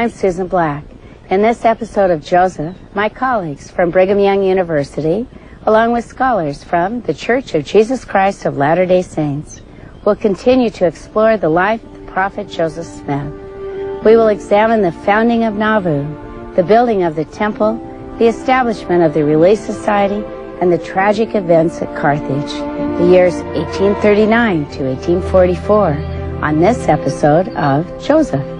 and Susan Black. In this episode of Joseph, my colleagues from Brigham Young University, along with scholars from the Church of Jesus Christ of Latter-day Saints, will continue to explore the life of the prophet Joseph Smith. We will examine the founding of Nauvoo, the building of the temple, the establishment of the Relief Society, and the tragic events at Carthage, the years 1839 to 1844, on this episode of Joseph.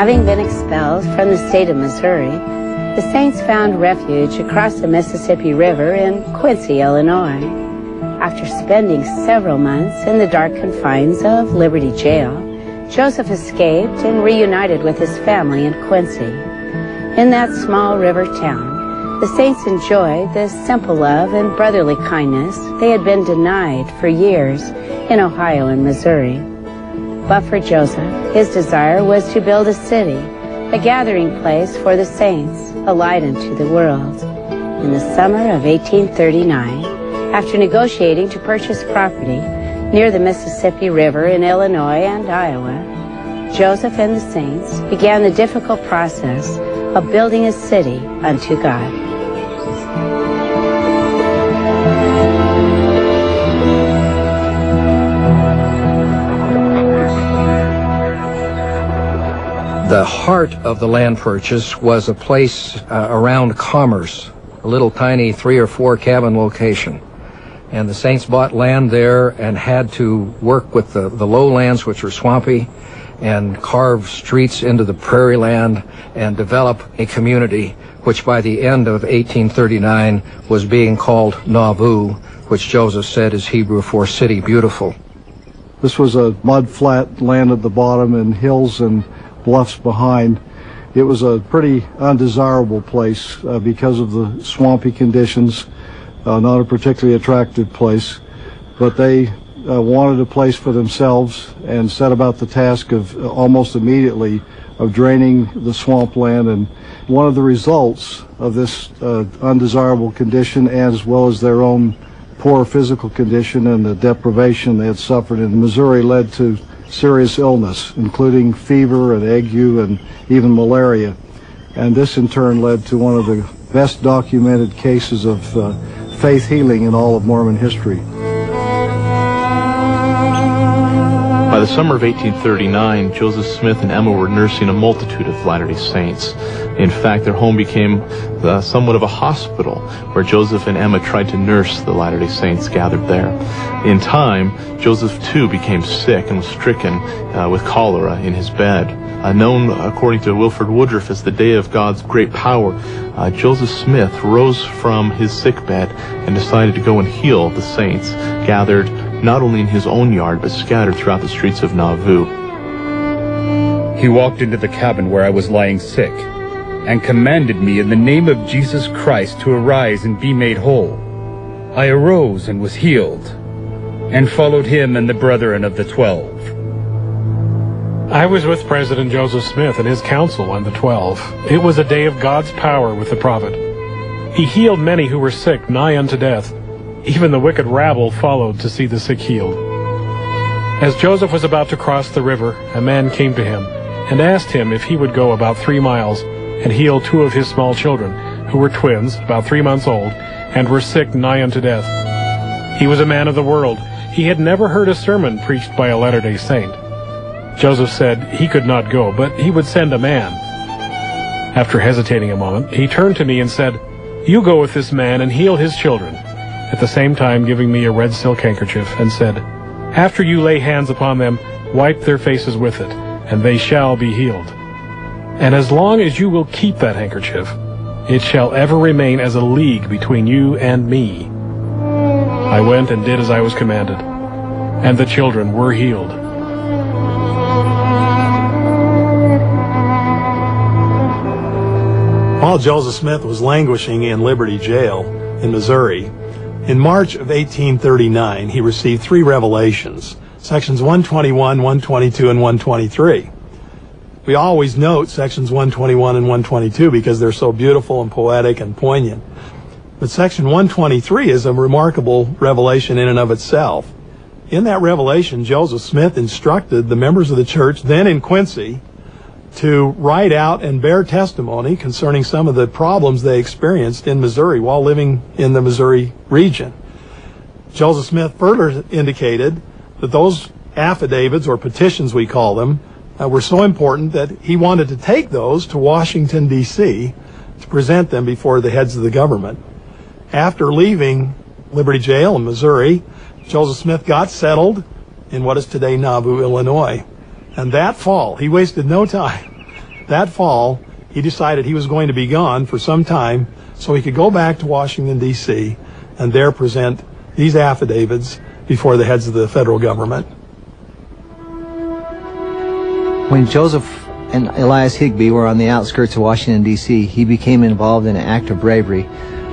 Having been expelled from the state of Missouri, the Saints found refuge across the Mississippi River in Quincy, Illinois. After spending several months in the dark confines of Liberty Jail, Joseph escaped and reunited with his family in Quincy. In that small river town, the Saints enjoyed the simple love and brotherly kindness they had been denied for years in Ohio and Missouri. But for Joseph, his desire was to build a city, a gathering place for the saints, a light unto the world. In the summer of 1839, after negotiating to purchase property near the Mississippi River in Illinois and Iowa, Joseph and the saints began the difficult process of building a city unto God. The heart of the land purchase was a place around Commerce, a little tiny 3 or 4 cabin location. And the Saints bought land there and had to work with the lowlands, which were swampy, and carve streets into the prairie land and develop a community, which by the end of 1839 was being called Nauvoo, which Joseph said is Hebrew for city beautiful. This was a mud flat land at the bottom and hills and bluffs behind. It was a pretty undesirable place because of the swampy conditions, not a particularly attractive place, but they wanted a place for themselves and set about the task of almost immediately of draining the swampland. And one of the results of this undesirable condition, as well as their own poor physical condition and the deprivation they had suffered in Missouri, led to serious illness, including fever and ague and even malaria. And this in turn led to one of the best documented cases of faith healing in all of Mormon history. By the summer of 1839, Joseph Smith and Emma were nursing a multitude of Latter-day Saints. In fact, their home became somewhat of a hospital where Joseph and Emma tried to nurse the Latter-day Saints gathered there. In time, Joseph too became sick and was stricken with cholera in his bed. Known, according to Wilford Woodruff, as the day of God's great power, Joseph Smith rose from his sickbed and decided to go and heal the saints gathered not only in his own yard, but scattered throughout the streets of Nauvoo. He walked into the cabin where I was lying sick, and commanded me in the name of Jesus Christ to arise and be made whole. I arose and was healed, and followed him and the brethren of the 12. I was with President Joseph Smith and his council and the 12. It was a day of God's power with the prophet. He healed many who were sick, nigh unto death. Even the wicked rabble followed to see the sick healed. As Joseph was about to cross the river, a man came to him and asked him if he would go about 3 miles and heal 2 of his small children, who were twins, about 3 months old, and were sick nigh unto death. He was a man of the world. He had never heard a sermon preached by a Latter-day Saint. Joseph said he could not go, but he would send a man. After hesitating a moment, he turned to me and said, "You go with this man and heal his children," at the same time giving me a red silk handkerchief, and said, "After you lay hands upon them, wipe their faces with it, and they shall be healed. And as long as you will keep that handkerchief, it shall ever remain as a league between you and me." I went and did as I was commanded, and the children were healed. While Joseph Smith was languishing in Liberty Jail in Missouri, in March of 1839, he received 3 revelations, sections 121, 122, and 123. We always note sections 121 and 122 because they're so beautiful and poetic and poignant. But section 123 is a remarkable revelation in and of itself. In that revelation, Joseph Smith instructed the members of the church then in Quincy to write out and bear testimony concerning some of the problems they experienced in Missouri while living in the Missouri region. Joseph Smith further indicated that those affidavits, or petitions we call them, were so important that he wanted to take those to Washington, D.C. to present them before the heads of the government. After leaving Liberty Jail in Missouri, Joseph Smith got settled in what is today Nauvoo, Illinois. And that fall, he wasted no time. That fall, he decided he was going to be gone for some time so he could go back to Washington, D.C. and there present these affidavits before the heads of the federal government. When Joseph and Elias Higbee were on the outskirts of Washington, D.C., he became involved in an act of bravery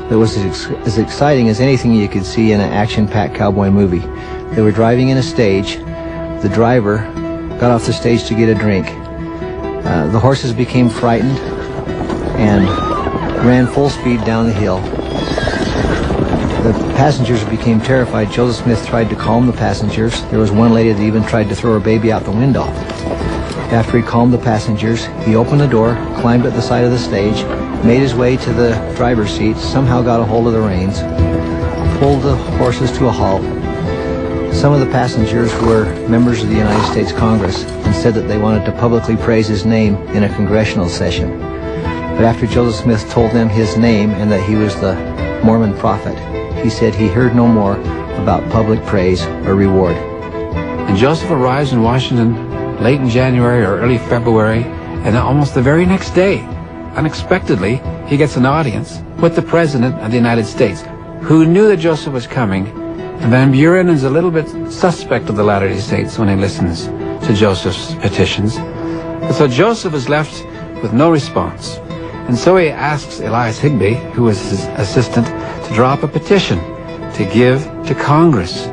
that was as exciting as anything you could see in an action-packed cowboy movie. They were driving in a stage. The driver got off the stage to get a drink. The horses became frightened and ran full speed down the hill. The passengers became terrified. Joseph Smith tried to calm the passengers. There was one lady that even tried to throw her baby out the window. After he calmed the passengers, he opened the door, climbed at the side of the stage, made his way to the driver's seat, somehow got a hold of the reins, pulled the horses to a halt. Some of the passengers were members of the United States Congress and said that they wanted to publicly praise his name in a congressional session. But after Joseph Smith told them his name and that he was the Mormon prophet, he said he heard no more about public praise or reward. And Joseph arrives in Washington late in January or early February, and almost the very next day, unexpectedly, he gets an audience with the President of the United States, who knew that Joseph was coming. And Van Buren is a little bit suspect of the Latter-day Saints when he listens to Joseph's petitions. And so Joseph is left with no response. And so he asks Elias Higbee, who was his assistant, to draw up a petition to give to Congress.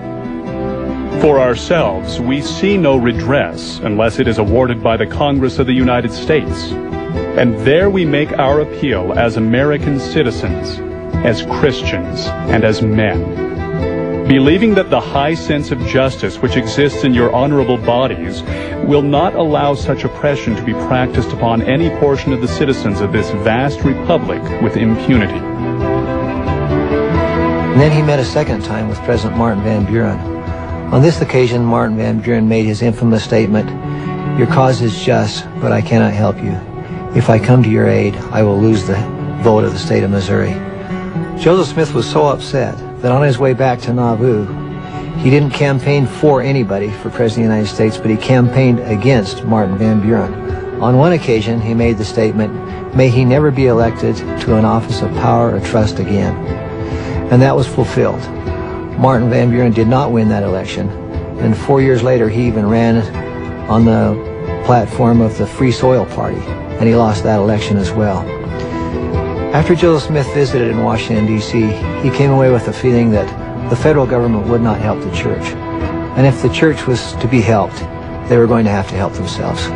For ourselves, we see no redress unless it is awarded by the Congress of the United States. And there we make our appeal as American citizens, as Christians, and as men, believing that the high sense of justice which exists in your honorable bodies will not allow such oppression to be practiced upon any portion of the citizens of this vast republic with impunity. And then he met a second time with President Martin Van Buren. On this occasion, Martin Van Buren made his infamous statement, "Your cause is just, but I cannot help you. If I come to your aid, I will lose the vote of the state of Missouri." Joseph Smith was so upset that on his way back to Nauvoo, he didn't campaign for anybody for President of the United States, but he campaigned against Martin Van Buren. On one occasion, he made the statement, "May he never be elected to an office of power or trust again." And that was fulfilled. Martin Van Buren did not win that election, and 4 years later he even ran on the platform of the Free Soil Party, and he lost that election as well. After Joseph Smith visited in Washington, D.C., he came away with the feeling that the federal government would not help the church, and if the church was to be helped, they were going to have to help themselves.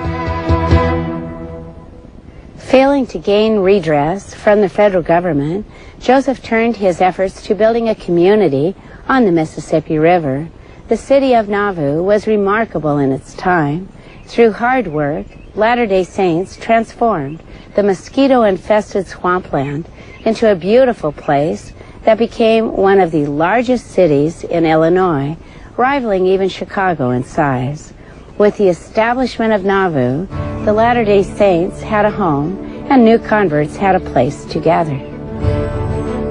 Failing to gain redress from the federal government, Joseph turned his efforts to building a community on the Mississippi River. The city of Nauvoo was remarkable in its time. Through hard work, Latter-day Saints transformed the mosquito-infested swampland into a beautiful place that became one of the largest cities in Illinois, rivaling even Chicago in size. With the establishment of Nauvoo, the Latter-day Saints had a home and new converts had a place to gather.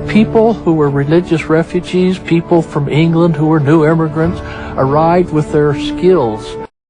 People who were religious refugees, people from England who were new immigrants, arrived with their skills